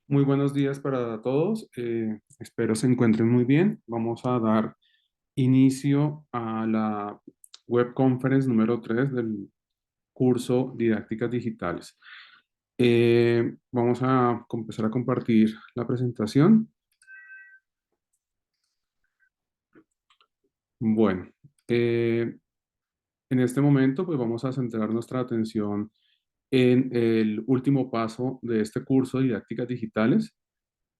Muy buenos días para todos. Espero se encuentren muy bien. Vamos a dar inicio a la web conference número 3 del curso Didácticas Digitales. Vamos a empezar a compartir la presentación. Bueno, eh, en este momento pues vamos a centrar nuestra atención en el último paso de este curso Didácticas Digitales.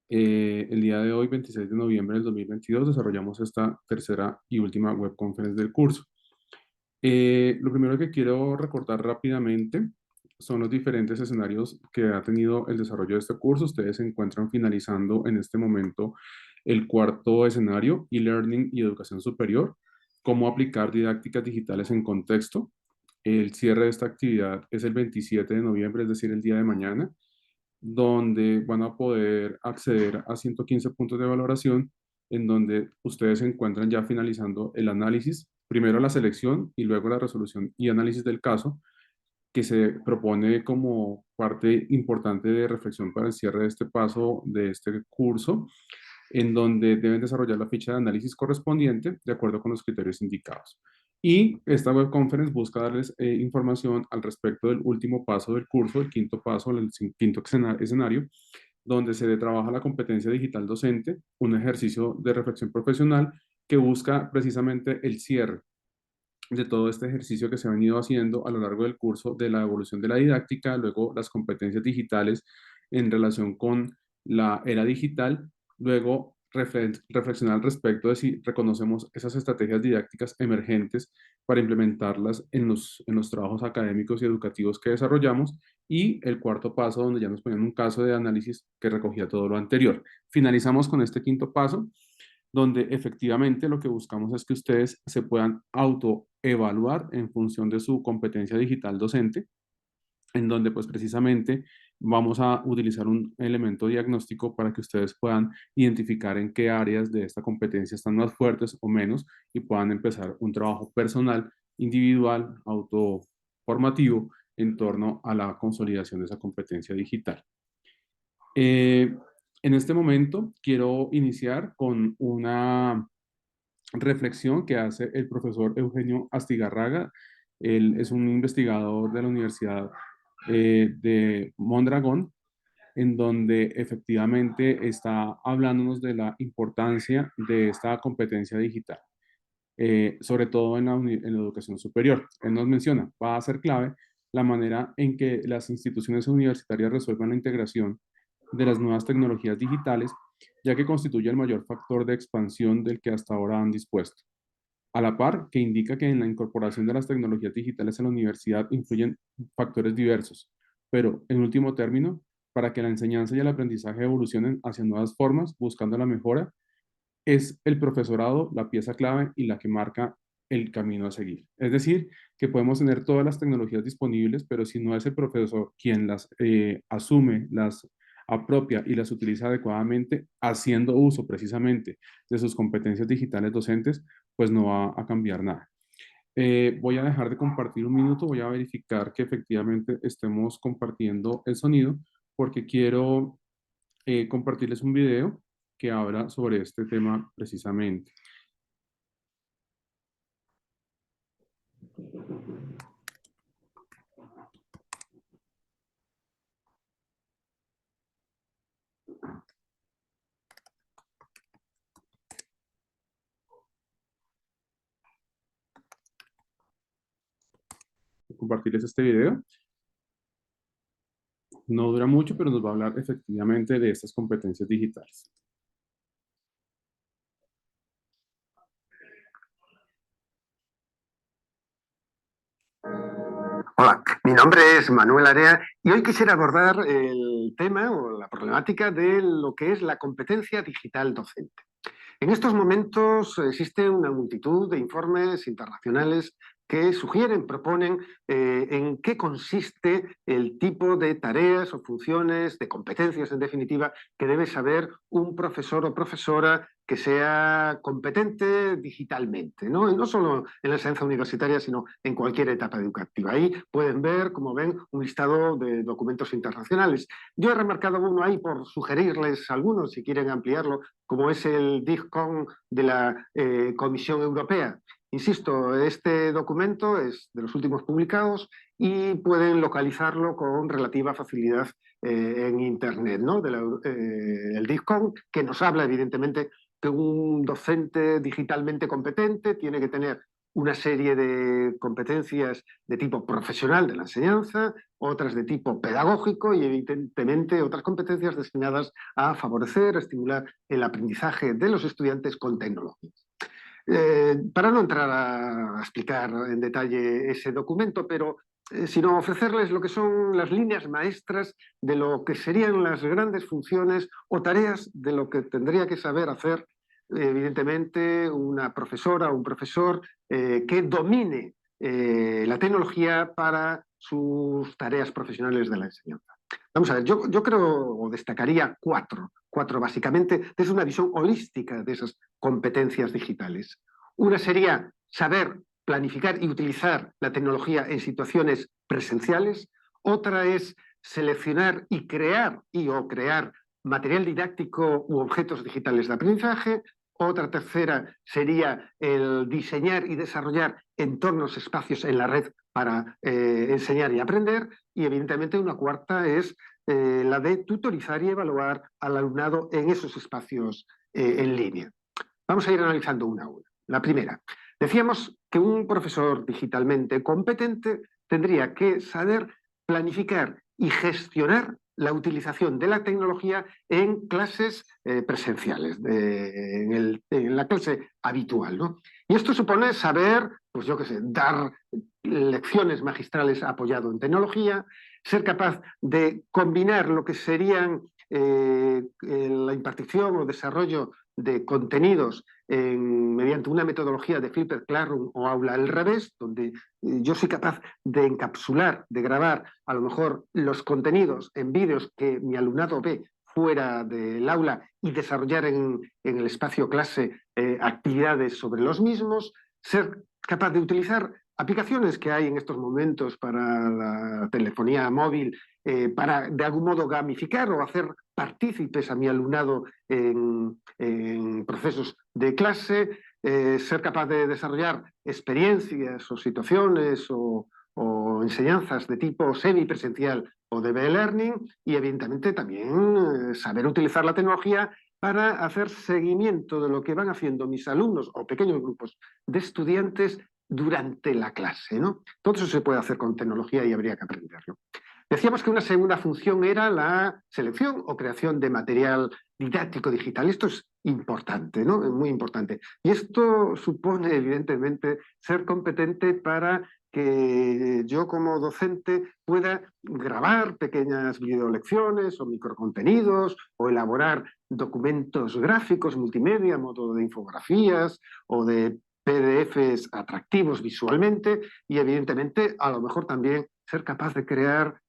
El día de hoy, 26 de noviembre del 2022, desarrollamos esta tercera y última web conference del curso. Lo primero que quiero recordar rápidamente son los diferentes escenarios que ha tenido el desarrollo de este curso. Ustedes se encuentran finalizando en este momento el cuarto escenario, e-learning y educación superior, cómo aplicar didácticas digitales en contexto. El cierre de esta actividad es el 27 de noviembre, es decir, el día de mañana, donde van a poder acceder a 115 puntos de valoración, en donde ustedes se encuentran ya finalizando el análisis, primero la selección y luego la resolución y análisis del caso, que se propone como parte importante de reflexión para el cierre de este paso de este curso, en donde deben desarrollar la ficha de análisis correspondiente de acuerdo con los criterios indicados. Y esta web conference busca darles información al respecto del último paso del curso, el quinto paso, el quinto escenario, donde se trabaja la competencia digital docente, un ejercicio de reflexión profesional que busca precisamente el cierre de todo este ejercicio que se ha venido haciendo a lo largo del curso de la evolución de la didáctica, luego las competencias digitales en relación con la era digital, luego reflexionar al respecto de si reconocemos esas estrategias didácticas emergentes para implementarlas en los trabajos académicos y educativos que desarrollamos, y el cuarto paso donde ya nos ponían un caso de análisis que recogía todo lo anterior. Finalizamos con este quinto paso, donde efectivamente lo que buscamos es que ustedes se puedan autoevaluar en función de su competencia digital docente, en donde pues precisamente vamos a utilizar un elemento diagnóstico para que ustedes puedan identificar en qué áreas de esta competencia están más fuertes o menos y puedan empezar un trabajo personal, individual, autoformativo en torno a la consolidación de esa competencia digital. Eh, en este momento quiero iniciar con una reflexión que hace el profesor Eugenio Astigarraga. Él es un investigador de la Universidad de Mondragón, en donde efectivamente está hablándonos de la importancia de esta competencia digital, sobre todo en la educación superior. Él nos menciona, va a ser clave la manera en que las instituciones universitarias resuelvan la integración de las nuevas tecnologías digitales, ya que constituye el mayor factor de expansión del que hasta ahora han dispuesto. A la par, que indica que en la incorporación de las tecnologías digitales a la universidad influyen factores diversos, pero en último término, para que la enseñanza y el aprendizaje evolucionen hacia nuevas formas, buscando la mejora, es el profesorado la pieza clave y la que marca el camino a seguir. Es decir, que podemos tener todas las tecnologías disponibles, pero si no es el profesor quien las asume, las apropia y las utiliza adecuadamente, haciendo uso precisamente de sus competencias digitales docentes, pues no va a cambiar nada. Voy a dejar de compartir un minuto, voy a verificar que efectivamente estemos compartiendo el sonido, porque quiero compartirles un video que habla sobre este tema precisamente. Compartirles este video. No dura mucho, pero nos va a hablar efectivamente de estas competencias digitales. Hola, mi nombre es Manuel Area y hoy quisiera abordar el tema o la problemática de lo que es la competencia digital docente. En estos momentos existe una multitud de informes internacionales que sugieren, proponen en qué consiste el tipo de tareas o funciones, de competencias en definitiva, que debe saber un profesor o profesora que sea competente digitalmente, ¿no? Y no solo en la enseñanza universitaria, sino en cualquier etapa educativa. Ahí pueden ver, como ven, un listado de documentos internacionales. Yo he remarcado uno ahí por sugerirles algunos, si quieren ampliarlo, como es el DIGCOM de la Comisión Europea. Insisto, este documento es de los últimos publicados y pueden localizarlo con relativa facilidad en Internet, ¿no? El DIGCOM, que nos habla, evidentemente, que un docente digitalmente competente tiene que tener una serie de competencias de tipo profesional de la enseñanza, otras de tipo pedagógico y evidentemente otras competencias destinadas a favorecer, a estimular el aprendizaje de los estudiantes con tecnologías. Para no entrar a explicar en detalle ese documento, pero sino ofrecerles lo que son las líneas maestras de lo que serían las grandes funciones o tareas de lo que tendría que saber hacer, evidentemente, una profesora o un profesor que domine la tecnología para sus tareas profesionales de la enseñanza. Vamos a ver, yo creo o destacaría cuatro básicamente, desde una visión holística de esas competencias digitales. Una sería saber planificar y utilizar la tecnología en situaciones presenciales. Otra es seleccionar y crear crear material didáctico u objetos digitales de aprendizaje. Otra tercera sería el diseñar y desarrollar entornos, espacios en la red para enseñar y aprender. Y evidentemente una cuarta es la de tutorizar y evaluar al alumnado en esos espacios en línea. Vamos a ir analizando una a una. La primera, decíamos que un profesor digitalmente competente tendría que saber planificar y gestionar la utilización de la tecnología en clases presenciales, en la clase habitual, ¿no? Y esto supone saber, pues yo qué sé, dar lecciones magistrales apoyado en tecnología, ser capaz de combinar lo que serían la impartición o desarrollo de contenidos mediante una metodología de Flipped Classroom o aula al revés, donde yo soy capaz de encapsular, de grabar a lo mejor los contenidos en vídeos que mi alumnado ve fuera del aula y desarrollar en el espacio clase actividades sobre los mismos, ser capaz de utilizar aplicaciones que hay en estos momentos para la telefonía móvil, para de algún modo gamificar o hacer partícipes a mi alumnado en procesos de clase, ser capaz de desarrollar experiencias o situaciones o enseñanzas de tipo semipresencial o de e-learning y evidentemente también saber utilizar la tecnología para hacer seguimiento de lo que van haciendo mis alumnos o pequeños grupos de estudiantes durante la clase, ¿no? Todo eso se puede hacer con tecnología y habría que aprenderlo. Decíamos que una segunda función era la selección o creación de material didáctico digital. Esto es importante, ¿no? Es muy importante. Y esto supone, evidentemente, ser competente para que yo como docente pueda grabar pequeñas videolecciones o microcontenidos o elaborar documentos gráficos multimedia, a modo de infografías o de PDFs atractivos visualmente y evidentemente a lo mejor también ser capaz de crear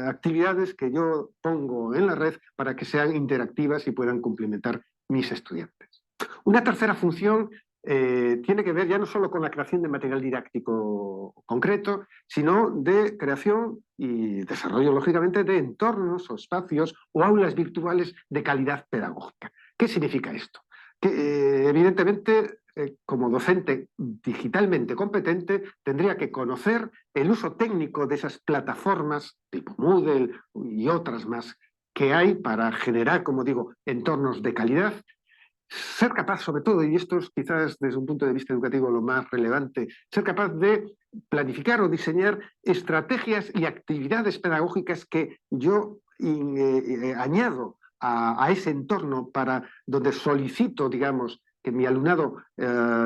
actividades que yo pongo en la red para que sean interactivas y puedan complementar mis estudiantes. Una tercera función tiene que ver ya no solo con la creación de material didáctico concreto, sino de creación y desarrollo, lógicamente, de entornos o espacios o aulas virtuales de calidad pedagógica. ¿Qué significa esto? Que evidentemente como docente digitalmente competente, tendría que conocer el uso técnico de esas plataformas tipo Moodle y otras más que hay para generar, como digo, entornos de calidad, ser capaz, sobre todo, y esto es quizás desde un punto de vista educativo lo más relevante, ser capaz de planificar o diseñar estrategias y actividades pedagógicas que yo añado a ese entorno para donde solicito, digamos, que mi alumnado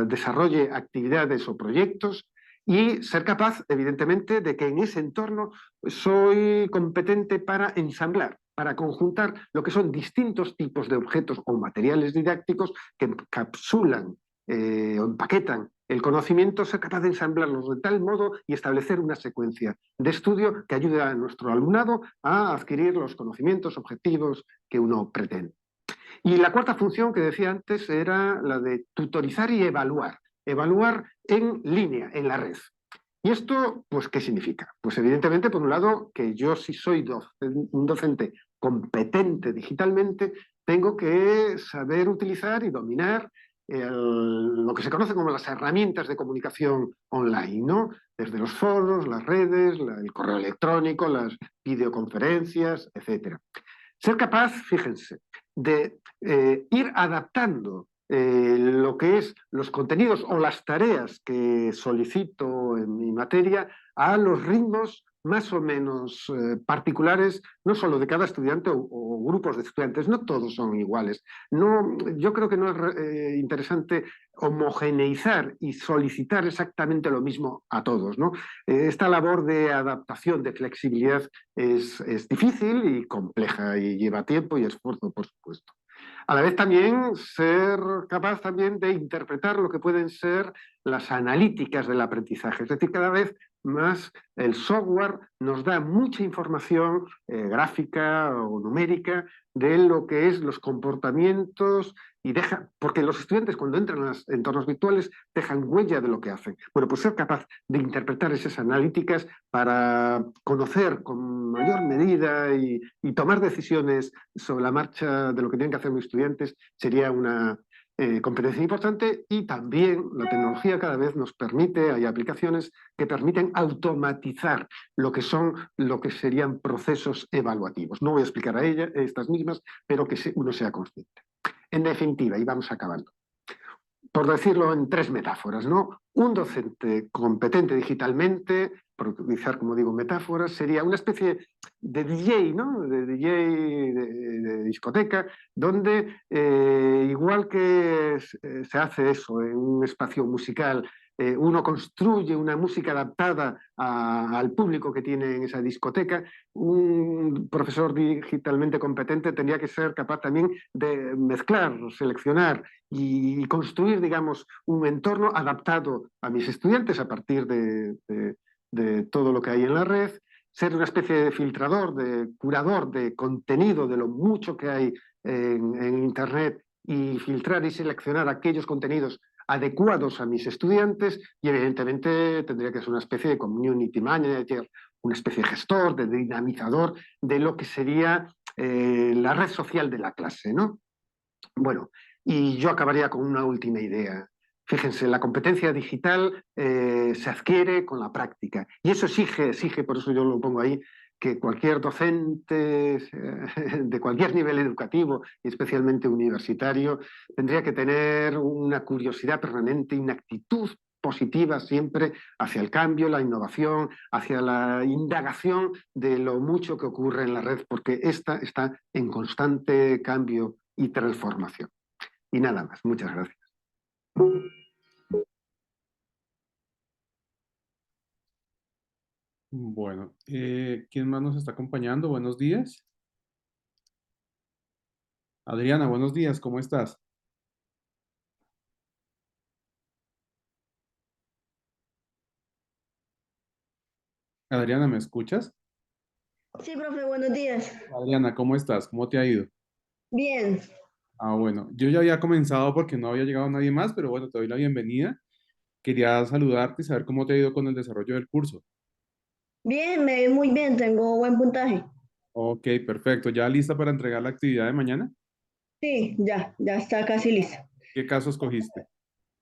desarrolle actividades o proyectos y ser capaz, evidentemente, de que en ese entorno soy competente para ensamblar, para conjuntar lo que son distintos tipos de objetos o materiales didácticos que encapsulan o empaquetan el conocimiento, ser capaz de ensamblarlos de tal modo y establecer una secuencia de estudio que ayude a nuestro alumnado a adquirir los conocimientos objetivos que uno pretende. Y la cuarta función que decía antes era la de tutorizar y evaluar. Evaluar en línea, en la red. ¿Y esto, pues, qué significa? Pues evidentemente, por un lado, que yo si soy un docente competente digitalmente, tengo que saber utilizar y dominar lo que se conoce como las herramientas de comunicación online, ¿no? Desde los foros, las redes, el correo electrónico, las videoconferencias, etcétera. Ser capaz, fíjense, de ir adaptando lo que es los contenidos o las tareas que solicito en mi materia a los ritmos más o menos particulares, no solo de cada estudiante o grupos de estudiantes, no todos son iguales. No, yo creo que no es interesante homogeneizar y solicitar exactamente lo mismo a todos, ¿no? Esta labor de adaptación, de flexibilidad, es difícil y compleja y lleva tiempo y esfuerzo, por supuesto. A la vez también ser capaz también de interpretar lo que pueden ser las analíticas del aprendizaje. Es decir, cada vez más el software nos da mucha información gráfica o numérica de lo que es los comportamientos y deja, porque los estudiantes cuando entran en los entornos virtuales dejan huella de lo que hacen. Bueno, pues ser capaz de interpretar esas analíticas para conocer con mayor medida y tomar decisiones sobre la marcha de lo que tienen que hacer mis estudiantes sería una competencia importante. Y también la tecnología cada vez nos permite, hay aplicaciones que permiten automatizar lo que serían procesos evaluativos. No voy a explicar a ellas, estas mismas, pero que uno sea consciente. En definitiva, y vamos acabando, por decirlo en tres metáforas, ¿no? Un docente competente digitalmente, por utilizar, como digo, metáforas, sería una especie de DJ, ¿no? De DJ de discoteca, donde igual que se hace eso en un espacio musical, uno construye una música adaptada al público que tiene en esa discoteca. Un profesor digitalmente competente tendría que ser capaz también de mezclar, seleccionar y construir, digamos, un entorno adaptado a mis estudiantes a partir de todo lo que hay en la red, ser una especie de filtrador, de curador de contenido, de lo mucho que hay en Internet, y filtrar y seleccionar aquellos contenidos adecuados a mis estudiantes. Y evidentemente tendría que ser una especie de community manager, una especie de gestor, de dinamizador de lo que sería la red social de la clase, ¿no? Bueno, y yo acabaría con una última idea. Fíjense, la competencia digital se adquiere con la práctica. Y eso exige, por eso yo lo pongo ahí, que cualquier docente de cualquier nivel educativo, y especialmente universitario, tendría que tener una curiosidad permanente y una actitud positiva siempre hacia el cambio, la innovación, hacia la indagación de lo mucho que ocurre en la red, porque esta está en constante cambio y transformación. Y nada más, muchas gracias. Bueno, ¿quién más nos está acompañando? Buenos días. Adriana, buenos días, ¿cómo estás? Adriana, ¿me escuchas? Sí, profe, buenos días. Adriana, ¿cómo estás? ¿Cómo te ha ido? Bien, Ah, bueno, yo ya había comenzado porque no había llegado nadie más, pero bueno, te doy la bienvenida. Quería saludarte y saber cómo te ha ido con el desarrollo del curso. bien, me vi muy bien, tengo buen puntaje. Ok, perfecto. ¿Ya lista para entregar la actividad de mañana? Sí, ya está casi listo. ¿Qué caso escogiste?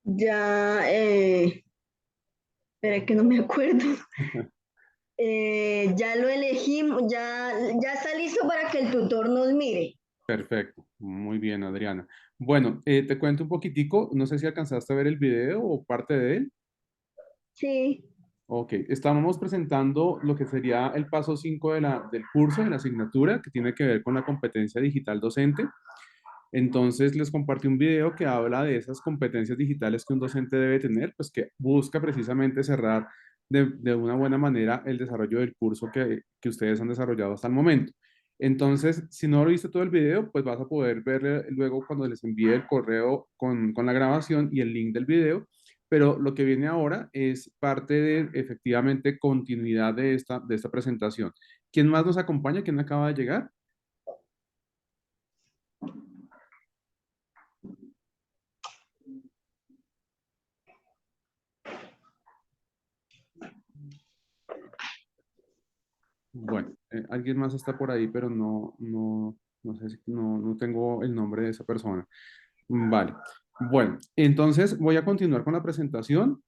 Ya, espera que no me acuerdo. Ya lo elegimos, ya está listo para que el tutor nos mire. Perfecto, muy bien, Adriana. Bueno, te cuento un poquitico, no sé si alcanzaste a ver el video o parte de él. Sí, Ok, estábamos presentando lo que sería el paso 5 del curso, de la asignatura, que tiene que ver con la competencia digital docente. Entonces les compartí un video que habla de esas competencias digitales que un docente debe tener, pues que busca precisamente cerrar de una buena manera el desarrollo del curso que ustedes han desarrollado hasta el momento. Entonces, si no lo viste todo el video, pues vas a poder ver luego cuando les envíe el correo con la grabación y el link del video. Pero lo que viene ahora es parte de efectivamente continuidad de esta presentación. ¿Quién más nos acompaña? ¿Quién acaba de llegar? Bueno, alguien más está por ahí, pero no sé si no tengo el nombre de esa persona. Vale. Bueno, entonces voy a continuar con la presentación.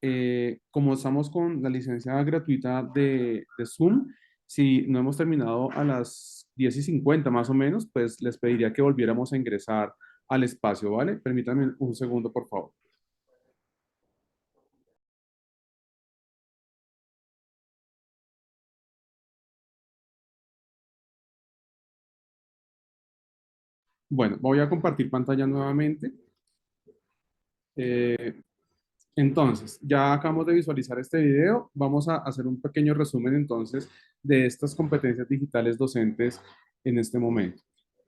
Como estamos con la licencia gratuita de Zoom, si no hemos terminado a las 10:50 más o menos, pues les pediría que volviéramos a ingresar al espacio, ¿vale? Permítanme un segundo, por favor. Bueno, voy a compartir pantalla nuevamente. Eh, Entonces, ya acabamos de visualizar este video. Vamos a hacer un pequeño resumen entonces de estas competencias digitales docentes en este momento.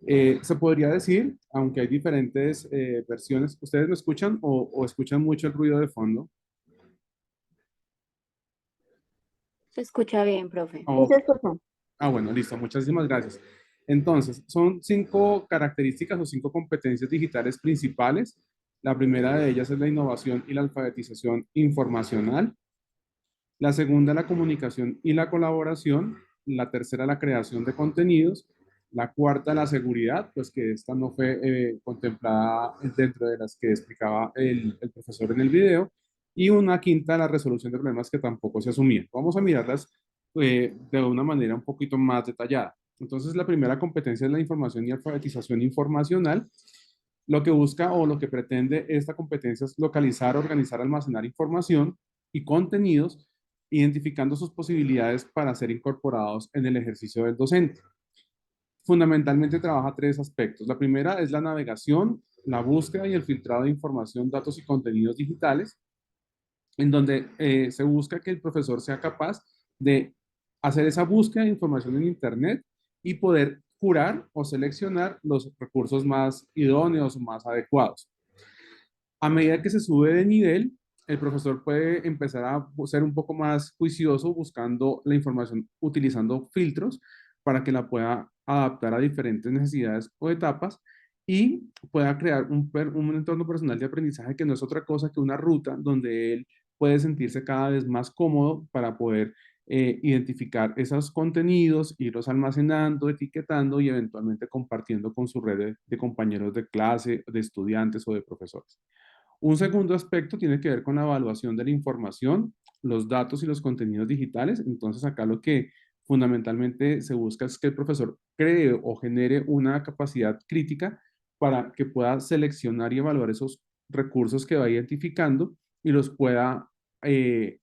Se podría decir, aunque hay diferentes versiones, ¿ustedes me escuchan o escuchan mucho el ruido de fondo? Se escucha bien, profe. Sí se Ok. escucha. Bueno, listo. Muchísimas gracias. Entonces, son 5 características o 5 competencias digitales principales. La primera de ellas es la innovación y la alfabetización informacional. La segunda, la comunicación y la colaboración. La tercera, la creación de contenidos. La cuarta, la seguridad, pues que esta no fue contemplada dentro de las que explicaba el profesor en el video. Y una quinta, la resolución de problemas que tampoco se asumían. Vamos a mirarlas de una manera un poquito más detallada. Entonces, la primera competencia es la información y alfabetización informacional. Lo que busca o lo que pretende esta competencia es localizar, organizar, almacenar información y contenidos identificando sus posibilidades para ser incorporados en el ejercicio del docente. Fundamentalmente trabaja 3 aspectos. La primera es la navegación, la búsqueda y el filtrado de información, datos y contenidos digitales, en donde se busca que el profesor sea capaz de hacer esa búsqueda de información en Internet y poder curar o seleccionar los recursos más idóneos o más adecuados. A medida que se sube de nivel, el profesor puede empezar a ser un poco más juicioso buscando la información utilizando filtros para que la pueda adaptar a diferentes necesidades o etapas y pueda crear un entorno personal de aprendizaje que no es otra cosa que una ruta donde él puede sentirse cada vez más cómodo para poder identificar esos contenidos, irlos almacenando, etiquetando y eventualmente compartiendo con su red de compañeros de clase, de estudiantes o de profesores. Un segundo aspecto tiene que ver con la evaluación de la información, los datos y los contenidos digitales. Entonces, acá lo que fundamentalmente se busca es que el profesor cree o genere una capacidad crítica para que pueda seleccionar y evaluar esos recursos que va identificando y los pueda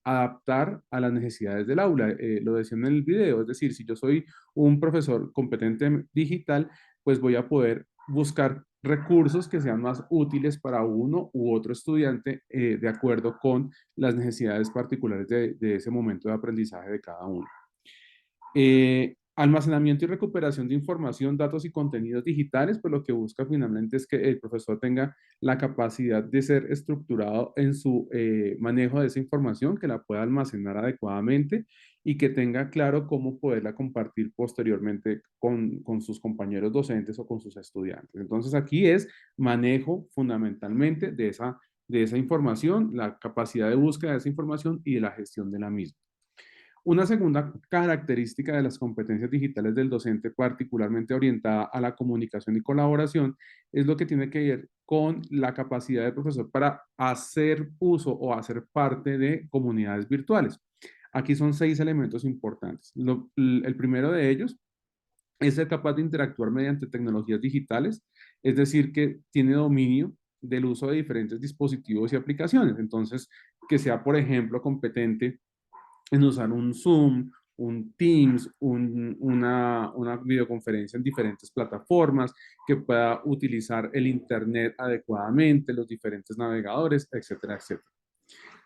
adaptar a las necesidades del aula. Lo decía en el video, es decir, si yo soy un profesor competente digital, pues voy a poder buscar recursos que sean más útiles para uno u otro estudiante de acuerdo con las necesidades particulares de ese momento de aprendizaje de cada uno. Almacenamiento y recuperación de información, datos y contenidos digitales, pues lo que busca finalmente es que el profesor tenga la capacidad de ser estructurado en su manejo de esa información, que la pueda almacenar adecuadamente y que tenga claro cómo poderla compartir posteriormente con sus compañeros docentes o con sus estudiantes. Entonces aquí es manejo fundamentalmente de esa información, la capacidad de búsqueda de esa información y de la gestión de la misma. Una segunda característica de las competencias digitales del docente, particularmente orientada a la comunicación y colaboración, es lo que tiene que ver con la capacidad del profesor para hacer uso o hacer parte de comunidades virtuales. Aquí son 6 elementos importantes. El primero de ellos es ser capaz de interactuar mediante tecnologías digitales, es decir, que tiene dominio del uso de diferentes dispositivos y aplicaciones. Entonces, que sea, por ejemplo, competente en usar un Zoom, un Teams, una videoconferencia en diferentes plataformas, que pueda utilizar el Internet adecuadamente, los diferentes navegadores, etcétera, etcétera.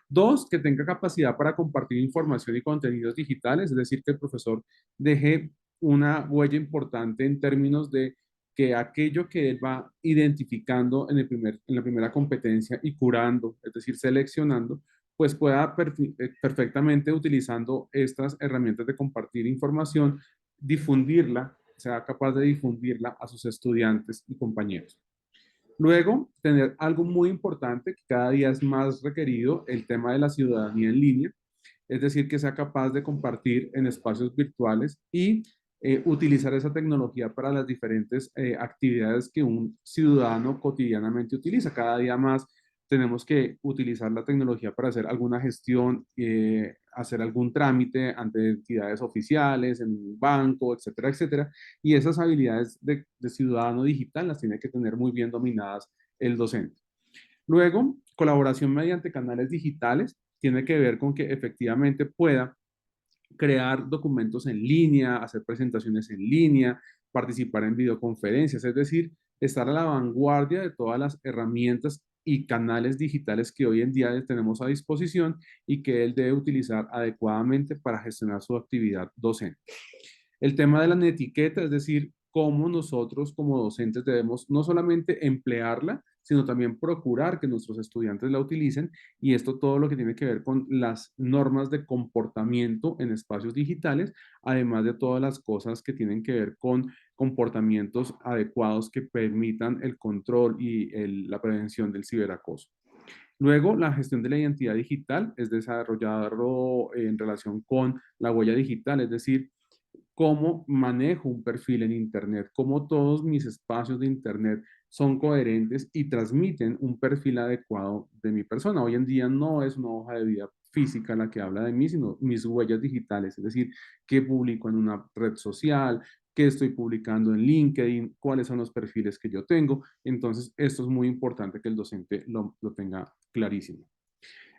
Dos, que tenga capacidad para compartir información y contenidos digitales, es decir, que el profesor deje una huella importante en términos de que aquello que él va identificando en la primera competencia y curando, es decir, seleccionando, pues pueda perfectamente utilizando estas herramientas de compartir información, difundirla, sea capaz de difundirla a sus estudiantes y compañeros. Luego, tener algo muy importante que cada día es más requerido, el tema de la ciudadanía en línea. es decir, que sea capaz de compartir en espacios virtuales y utilizar esa tecnología para las diferentes actividades que un ciudadano cotidianamente utiliza. Cada día más tenemos que utilizar la tecnología para hacer alguna gestión, hacer algún trámite ante entidades oficiales, en un banco, etcétera, etcétera. Y esas habilidades de ciudadano digital las tiene que tener muy bien dominadas el docente. Luego, colaboración mediante canales digitales tiene que ver con que efectivamente pueda crear documentos en línea, hacer presentaciones en línea, participar en videoconferencias, es decir, estar a la vanguardia de todas las herramientas y canales digitales que hoy en día tenemos a disposición y que él debe utilizar adecuadamente para gestionar su actividad docente. El tema de la netiqueta, es decir, cómo nosotros como docentes debemos no solamente emplearla, sino también procurar que nuestros estudiantes la utilicen, y esto todo lo que tiene que ver con las normas de comportamiento en espacios digitales, además de todas las cosas que tienen que ver con comportamientos adecuados que permitan el control y la prevención del ciberacoso. Luego, la gestión de la identidad digital es desarrollarlo en relación con la huella digital, es decir, cómo manejo un perfil en Internet, cómo todos mis espacios de Internet son coherentes y transmiten un perfil adecuado de mi persona. Hoy en día no es una hoja de vida física la que habla de mí, sino mis huellas digitales, es decir, qué publico en una red social, qué estoy publicando en LinkedIn, cuáles son los perfiles que yo tengo. Entonces, esto es muy importante que el docente lo tenga clarísimo.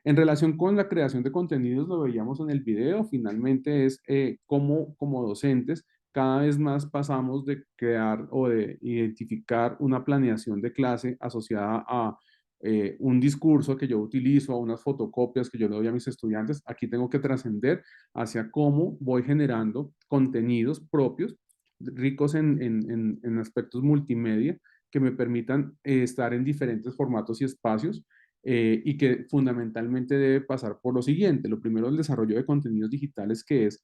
En relación con la creación de contenidos, lo veíamos en el video, finalmente es cómo como docentes cada vez más pasamos de crear o de identificar una planeación de clase asociada a un discurso que yo utilizo, a unas fotocopias que yo le doy a mis estudiantes. Aquí tengo que trascender hacia cómo voy generando contenidos propios, ricos en aspectos multimedia, que me permitan estar en diferentes formatos y espacios y que fundamentalmente debe pasar por lo siguiente. Lo primero, el desarrollo de contenidos digitales, que es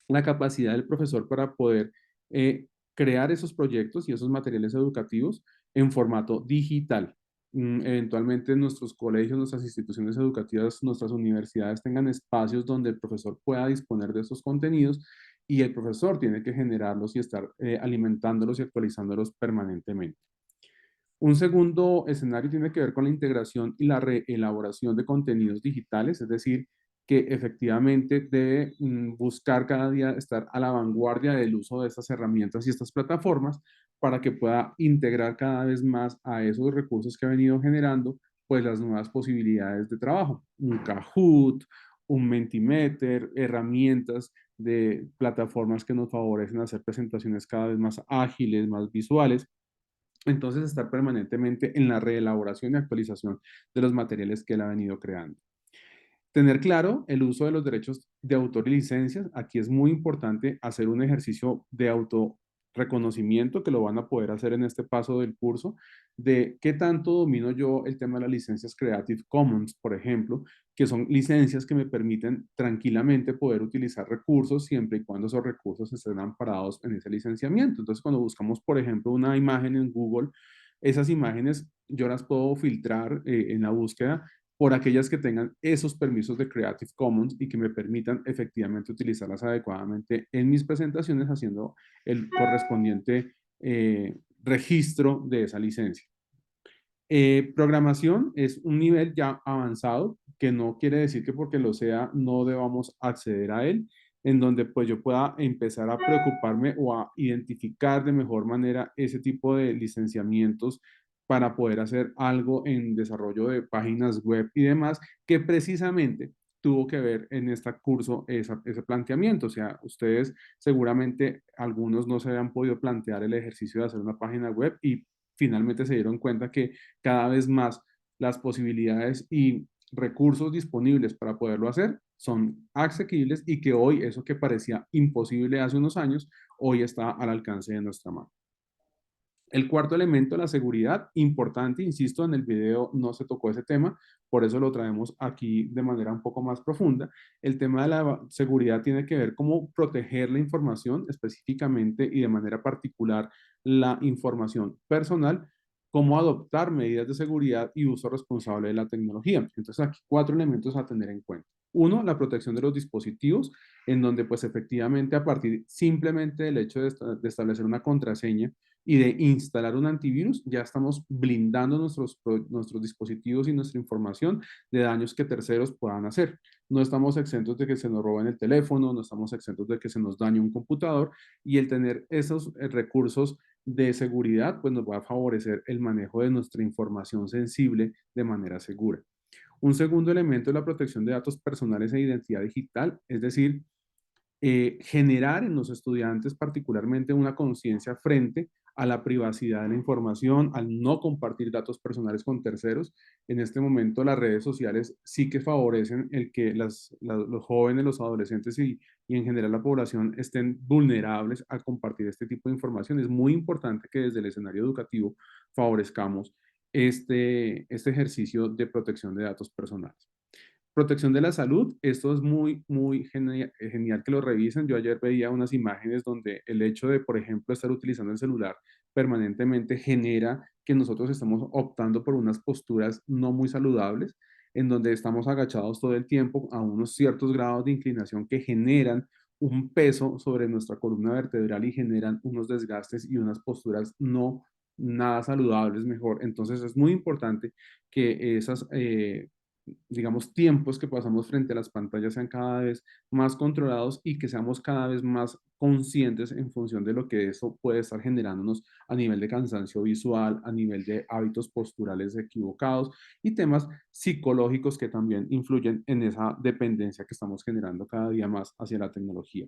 la capacidad del profesor para poder eh, crear esos proyectos y esos materiales educativos en formato digital. Eventualmente nuestros colegios, nuestras instituciones educativas, nuestras universidades tengan espacios donde el profesor pueda disponer de esos contenidos y el profesor tiene que generarlos y estar alimentándolos y actualizándolos permanentemente. Un segundo escenario tiene que ver con la integración y la reelaboración de contenidos digitales, es decir, que efectivamente debe buscar cada día estar a la vanguardia del uso de estas herramientas y estas plataformas para que pueda integrar cada vez más a esos recursos que ha venido generando, pues las nuevas posibilidades de trabajo. Un Kahoot, un Mentimeter, herramientas de plataformas que nos favorecen hacer presentaciones cada vez más ágiles, más visuales. Entonces, estar permanentemente en la reelaboración y actualización de los materiales que él ha venido creando. Tener claro el uso de los derechos de autor y licencias. Aquí es muy importante hacer un ejercicio de autorreconocimiento que lo van a poder hacer en este paso del curso, de qué tanto domino yo el tema de las licencias Creative Commons, por ejemplo, que son licencias que me permiten tranquilamente poder utilizar recursos siempre y cuando esos recursos estén amparados en ese licenciamiento. Entonces, cuando buscamos, por ejemplo, una imagen en Google, esas imágenes yo las puedo filtrar en la búsqueda por aquellas que tengan esos permisos de Creative Commons y que me permitan efectivamente utilizarlas adecuadamente en mis presentaciones haciendo el correspondiente registro de esa licencia. Programación es un nivel ya avanzado, que no quiere decir que porque lo sea no debamos acceder a él, en donde pues yo pueda empezar a preocuparme o a identificar de mejor manera ese tipo de licenciamientos para poder hacer algo en desarrollo de páginas web y demás, que precisamente tuvo que ver en este curso ese planteamiento. O sea, ustedes seguramente algunos no se habían podido plantear el ejercicio de hacer una página web y finalmente se dieron cuenta que cada vez más las posibilidades y recursos disponibles para poderlo hacer son asequibles y que hoy eso que parecía imposible hace unos años, hoy está al alcance de nuestra mano. El cuarto elemento, la seguridad, importante, insisto, en el video no se tocó ese tema, por eso lo traemos aquí de manera un poco más profunda. El tema de la seguridad tiene que ver cómo proteger la información, específicamente y de manera particular la información personal, cómo adoptar medidas de seguridad y uso responsable de la tecnología. Entonces, aquí 4 elementos a tener en cuenta. Uno, la protección de los dispositivos, en donde pues efectivamente a partir simplemente del hecho de establecer una contraseña y de instalar un antivirus, ya estamos blindando nuestros dispositivos y nuestra información de daños que terceros puedan hacer. No estamos exentos de que se nos roben el teléfono, no estamos exentos de que se nos dañe un computador, y el tener esos recursos de seguridad pues nos va a favorecer el manejo de nuestra información sensible de manera segura. Un segundo elemento es la protección de datos personales e identidad digital, es decir, generar en los estudiantes particularmente una conciencia frente a la privacidad de la información, al no compartir datos personales con terceros. En este momento las redes sociales sí que favorecen el que los jóvenes, los adolescentes y en general la población estén vulnerables a compartir este tipo de información. Es muy importante que desde el escenario educativo favorezcamos este ejercicio de protección de datos personales. Protección de la salud, esto es muy genial que lo revisen. Yo ayer veía unas imágenes donde el hecho de, por ejemplo, estar utilizando el celular permanentemente genera que nosotros estamos optando por unas posturas no muy saludables, en donde estamos agachados todo el tiempo a unos ciertos grados de inclinación que generan un peso sobre nuestra columna vertebral y generan unos desgastes y unas posturas no nada saludables mejor. Entonces es muy importante que esas digamos, tiempos que pasamos frente a las pantallas sean cada vez más controlados y que seamos cada vez más conscientes en función de lo que eso puede estar generándonos a nivel de cansancio visual, a nivel de hábitos posturales equivocados y temas psicológicos que también influyen en esa dependencia que estamos generando cada día más hacia la tecnología.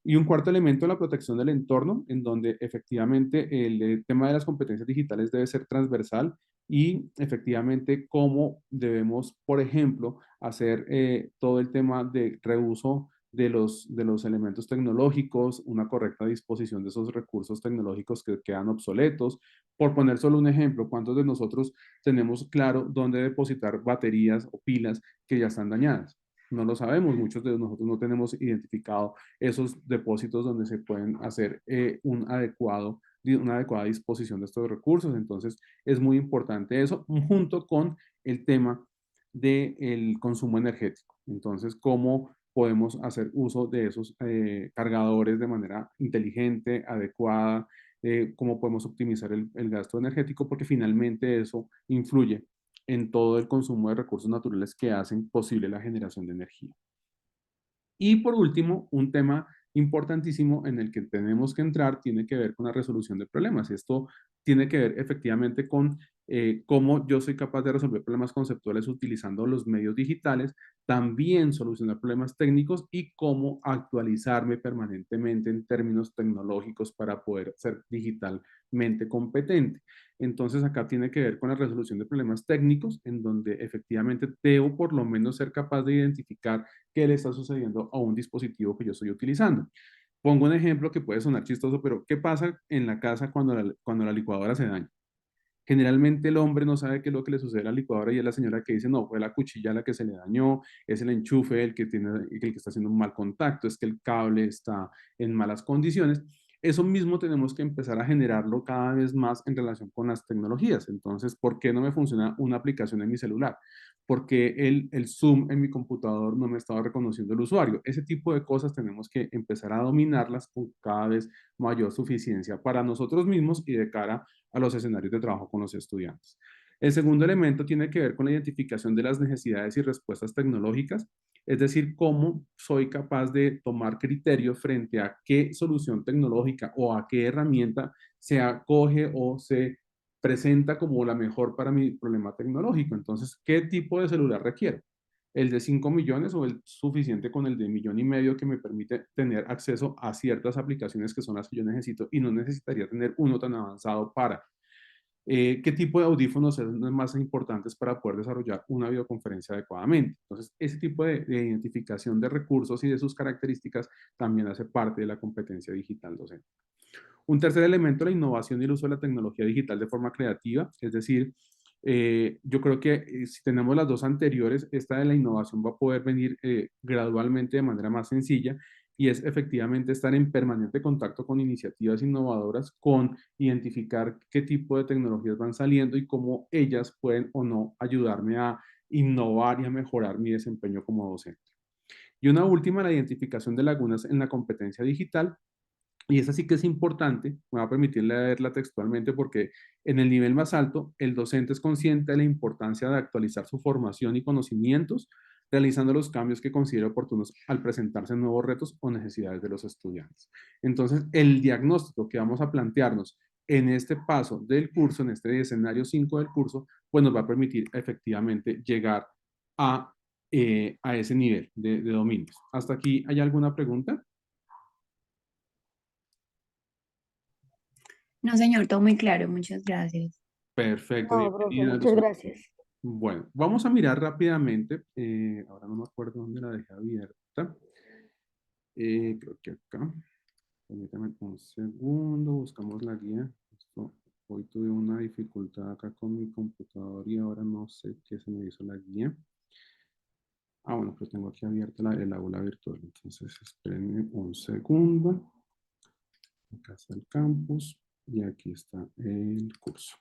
Y un cuarto elemento, la protección del entorno, en donde efectivamente el tema de las competencias digitales debe ser transversal y efectivamente cómo debemos, por ejemplo, hacer todo el tema de reuso de los elementos tecnológicos, una correcta disposición de esos recursos tecnológicos que quedan obsoletos. Por poner solo un ejemplo, ¿cuántos de nosotros tenemos claro dónde depositar baterías o pilas que ya están dañadas? No lo sabemos, muchos de nosotros no tenemos identificado esos depósitos donde se pueden hacer una adecuada disposición de estos recursos. Entonces, es muy importante eso, junto con el tema del consumo energético. Entonces, cómo podemos hacer uso de esos cargadores de manera inteligente, adecuada, cómo podemos optimizar el gasto energético, porque finalmente eso influye en todo el consumo de recursos naturales que hacen posible la generación de energía. Y por último, un tema importantísimo en el que tenemos que entrar tiene que ver con la resolución de problemas. Esto tiene que ver efectivamente con cómo yo soy capaz de resolver problemas conceptuales utilizando los medios digitales, también solucionar problemas técnicos y cómo actualizarme permanentemente en términos tecnológicos para poder ser digitalmente competente. Entonces acá tiene que ver con la resolución de problemas técnicos, en donde efectivamente debo por lo menos ser capaz de identificar qué le está sucediendo a un dispositivo que yo estoy utilizando. Pongo un ejemplo que puede sonar chistoso, pero ¿qué pasa en la casa cuando la licuadora se daña? Generalmente el hombre no sabe qué es lo que le sucede a la licuadora y es la señora que dice, no, fue la cuchilla la que se le dañó, es el enchufe el que está haciendo un mal contacto, es que el cable está en malas condiciones. Eso mismo tenemos que empezar a generarlo cada vez más en relación con las tecnologías. Entonces, ¿por qué no me funciona una aplicación en mi celular? Porque el Zoom en mi computador no me estaba reconociendo el usuario. Ese tipo de cosas tenemos que empezar a dominarlas con cada vez mayor suficiencia para nosotros mismos y de cara a los escenarios de trabajo con los estudiantes. El segundo elemento tiene que ver con la identificación de las necesidades y respuestas tecnológicas, es decir, cómo soy capaz de tomar criterio frente a qué solución tecnológica o a qué herramienta se acoge o se presenta como la mejor para mi problema tecnológico. Entonces, ¿qué tipo de celular requiero? ¿El de 5 millones o el suficiente con el de 1,5 millones que me permite tener acceso a ciertas aplicaciones que son las que yo necesito y no necesitaría tener uno tan avanzado para? ¿Qué tipo de audífonos son los más importantes para poder desarrollar una videoconferencia adecuadamente? Entonces, ese tipo de identificación de recursos y de sus características también hace parte de la competencia digital docente. Un tercer elemento, la innovación y el uso de la tecnología digital de forma creativa, es decir, yo creo que si tenemos las dos anteriores, esta de la innovación va a poder venir gradualmente de manera más sencilla y es efectivamente estar en permanente contacto con iniciativas innovadoras, con identificar qué tipo de tecnologías van saliendo y cómo ellas pueden o no ayudarme a innovar y a mejorar mi desempeño como docente. Y una última, la identificación de lagunas en la competencia digital. Y esa sí que es importante, me va a permitir leerla textualmente porque en el nivel más alto, el docente es consciente de la importancia de actualizar su formación y conocimientos, realizando los cambios que considere oportunos al presentarse nuevos retos o necesidades de los estudiantes. Entonces, el diagnóstico que vamos a plantearnos en este paso del curso, en este escenario 5 del curso, pues nos va a permitir efectivamente llegar a, a ese nivel de dominios. ¿Hasta aquí hay alguna pregunta? No, señor, todo muy claro, muchas gracias. Perfecto, No, profe, bienvenida, muchas Luzma. gracias. Bueno, vamos a mirar rápidamente. Ahora no me acuerdo dónde la dejé abierta. Creo que acá. Permítame un segundo, buscamos la guía. Hoy tuve una dificultad acá con mi computador y ahora no sé qué se me hizo la guía. Ah, bueno, pues tengo aquí abierta el aula virtual. Entonces, espérenme un segundo. Acá está el campus y aquí está el curso.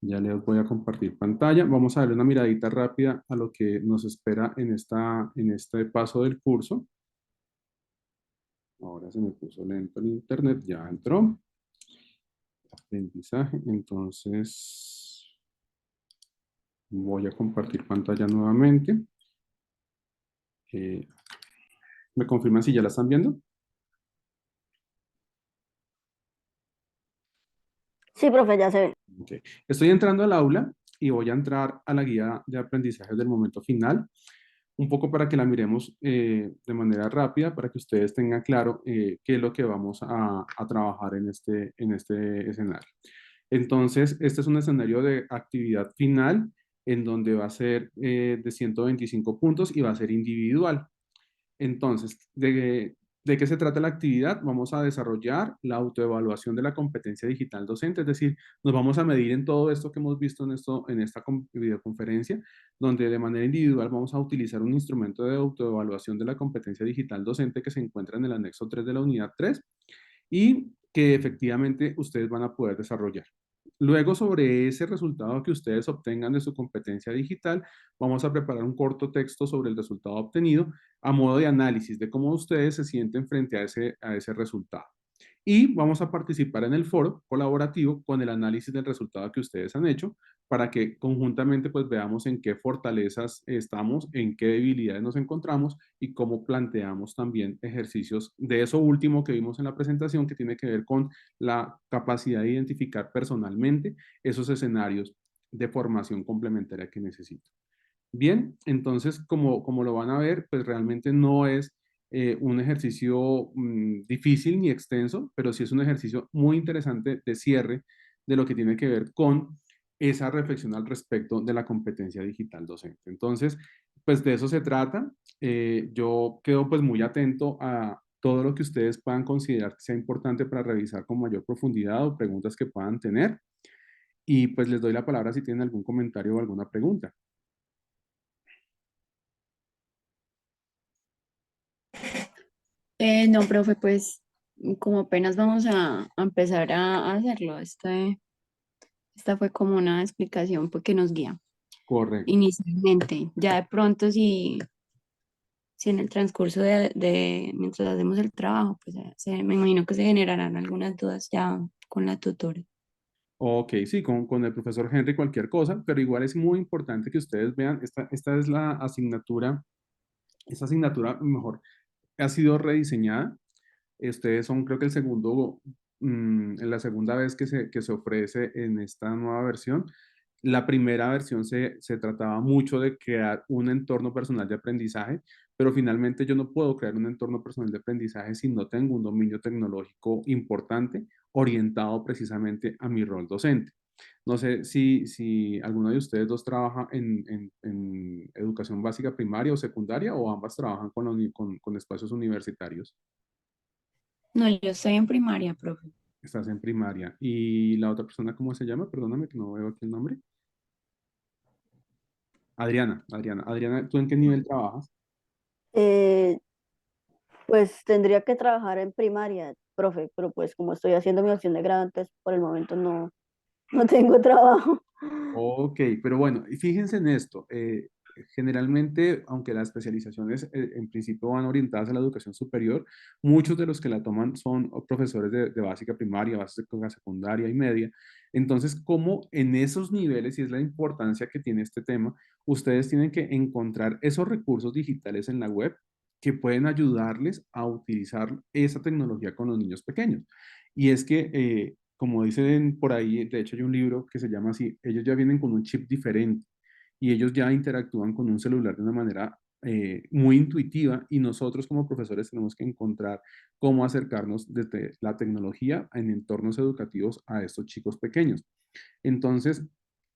Ya les voy a compartir pantalla. Vamos a darle una miradita rápida a lo que nos espera en este paso del curso. Ahora se me puso lento el internet, ya entró. Aprendizaje, entonces voy a compartir pantalla nuevamente. Eh, ¿Me confirman si ya la están viendo? Sí, profe, ya se ve. Ok. Estoy entrando al aula y voy a entrar a la guía de aprendizaje del momento final, un poco para que la miremos de manera rápida, para que ustedes tengan claro qué es lo que vamos a trabajar en este escenario. Entonces, este es un escenario de actividad final en donde va a ser de 125 puntos y va a ser individual. Entonces, ¿de qué se trata la actividad? Vamos a desarrollar la autoevaluación de la competencia digital docente, es decir, nos vamos a medir en todo esto que hemos visto en esta videoconferencia, donde de manera individual vamos a utilizar un instrumento de autoevaluación de la competencia digital docente que se encuentra en el anexo 3 de la unidad 3 y que efectivamente ustedes van a poder desarrollar. Luego, sobre ese resultado que ustedes obtengan de su competencia digital, vamos a preparar un corto texto sobre el resultado obtenido a modo de análisis de cómo ustedes se sienten frente a ese resultado. Y vamos a participar en el foro colaborativo con el análisis del resultado que ustedes han hecho para que conjuntamente pues veamos en qué fortalezas estamos, en qué debilidades nos encontramos y cómo planteamos también ejercicios de eso último que vimos en la presentación que tiene que ver con la capacidad de identificar personalmente esos escenarios de formación complementaria que necesito. Bien, entonces como lo van a ver, pues realmente no es un ejercicio difícil ni extenso, pero sí es un ejercicio muy interesante de cierre de lo que tiene que ver con esa reflexión al respecto de la competencia digital docente. Entonces, pues de eso se trata. Yo quedo pues muy atento a todo lo que ustedes puedan considerar que sea importante para revisar con mayor profundidad o preguntas que puedan tener. Y pues les doy la palabra si tienen algún comentario o alguna pregunta. No, profe, pues como apenas vamos a empezar a hacerlo, esta fue como una explicación pues, que nos guía Correcto. inicialmente. Ya de pronto, si en el transcurso mientras hacemos el trabajo, pues me imagino que se generarán algunas dudas ya con la tutora. Ok, sí, con el profesor Henry cualquier cosa, pero igual es muy importante que ustedes vean, esta es la asignatura, esta asignatura mejor ha sido rediseñada. Ustedes son creo que la segunda vez que se ofrece en esta nueva versión. La primera versión se trataba mucho de crear un entorno personal de aprendizaje, pero finalmente yo no puedo crear un entorno personal de aprendizaje si no tengo un dominio tecnológico importante orientado precisamente a mi rol docente. No sé si alguno de ustedes dos trabaja en educación básica primaria o secundaria o ambas trabajan con espacios universitarios. No, yo estoy en primaria, profe. Estás en primaria. ¿Y la otra persona cómo se llama? Perdóname que no veo aquí el nombre. Adriana, ¿tú en qué nivel trabajas? Eh, pues tendría que trabajar en primaria, profe, pero pues como estoy haciendo mi opción de grado, entonces por el momento no tengo trabajo. Ok, pero bueno, y fíjense en esto. Generalmente, aunque las especializaciones en principio van orientadas a la educación superior, muchos de los que la toman son profesores de básica primaria, básica secundaria y media. Entonces, ¿cómo en esos niveles, y es la importancia que tiene este tema, ustedes tienen que encontrar esos recursos digitales en la web que pueden ayudarles a utilizar esa tecnología con los niños pequeños? Y es que como dicen por ahí, de hecho hay un libro que se llama así, ellos ya vienen con un chip diferente y ellos ya interactúan con un celular de una manera muy intuitiva, y nosotros como profesores tenemos que encontrar cómo acercarnos desde la tecnología en entornos educativos a estos chicos pequeños. Entonces,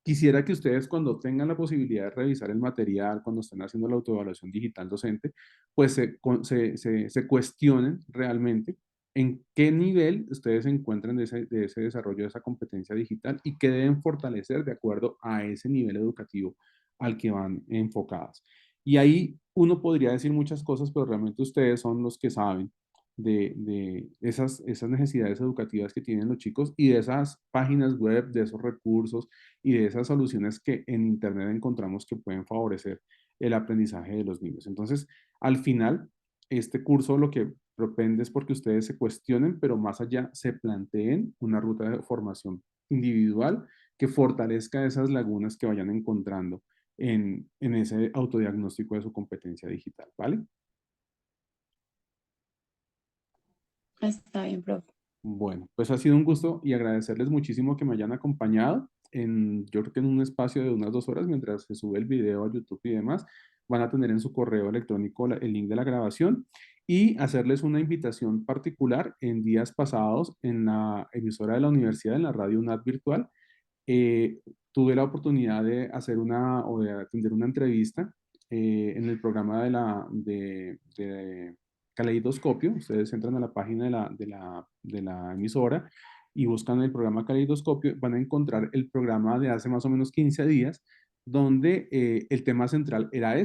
quisiera que ustedes, cuando tengan la posibilidad de revisar el material, cuando estén haciendo la autoevaluación digital docente, pues se cuestionen realmente en qué nivel ustedes se encuentran de ese desarrollo de esa competencia digital y qué deben fortalecer de acuerdo a ese nivel educativo al que van enfocadas. Y ahí uno podría decir muchas cosas, pero realmente ustedes son los que saben de esas necesidades educativas que tienen los chicos y de esas páginas web, de esos recursos y de esas soluciones que en Internet encontramos que pueden favorecer el aprendizaje de los niños. Entonces, al final, este curso lo que propende es porque ustedes se cuestionen, pero más allá se planteen una ruta de formación individual que fortalezca esas lagunas que vayan encontrando en ese autodiagnóstico de su competencia digital, ¿vale? Está bien, profe. Bueno, pues ha sido un gusto y agradecerles muchísimo que me hayan acompañado yo creo que en un espacio de unas 2 horas, mientras se sube el video a YouTube y demás, van a tener en su correo electrónico el link de la grabación, y hacerles una invitación particular. En días pasados, en la emisora de la universidad, en la radio UNAD virtual, tuve la oportunidad de hacer o de atender una entrevista en el programa de Caleidoscopio. Ustedes entran a la página de la emisora y buscan el programa Caleidoscopio, van a encontrar el programa de hace más o menos 15 días, donde el tema central era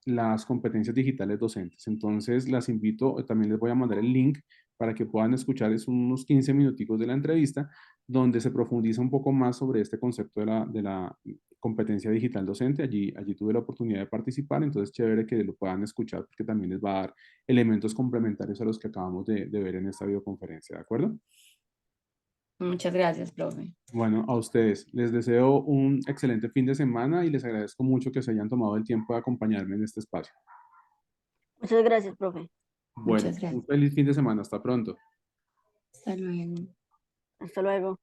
las competencias digitales docentes. Entonces, las invito, también les voy a mandar el link para que puedan escuchar, es unos 15 minuticos de la entrevista, donde se profundiza un poco más sobre este concepto de la competencia digital docente. Allí tuve la oportunidad de participar, entonces chévere que lo puedan escuchar, porque también les va a dar elementos complementarios a los que acabamos de ver en esta videoconferencia, ¿de acuerdo? Muchas gracias, profe. Bueno, a ustedes les deseo un excelente fin de semana y les agradezco mucho que se hayan tomado el tiempo de acompañarme en este espacio. Muchas gracias, profe. Bueno, Muchas un gracias. feliz fin de semana. Hasta pronto. Hasta luego. Hasta luego.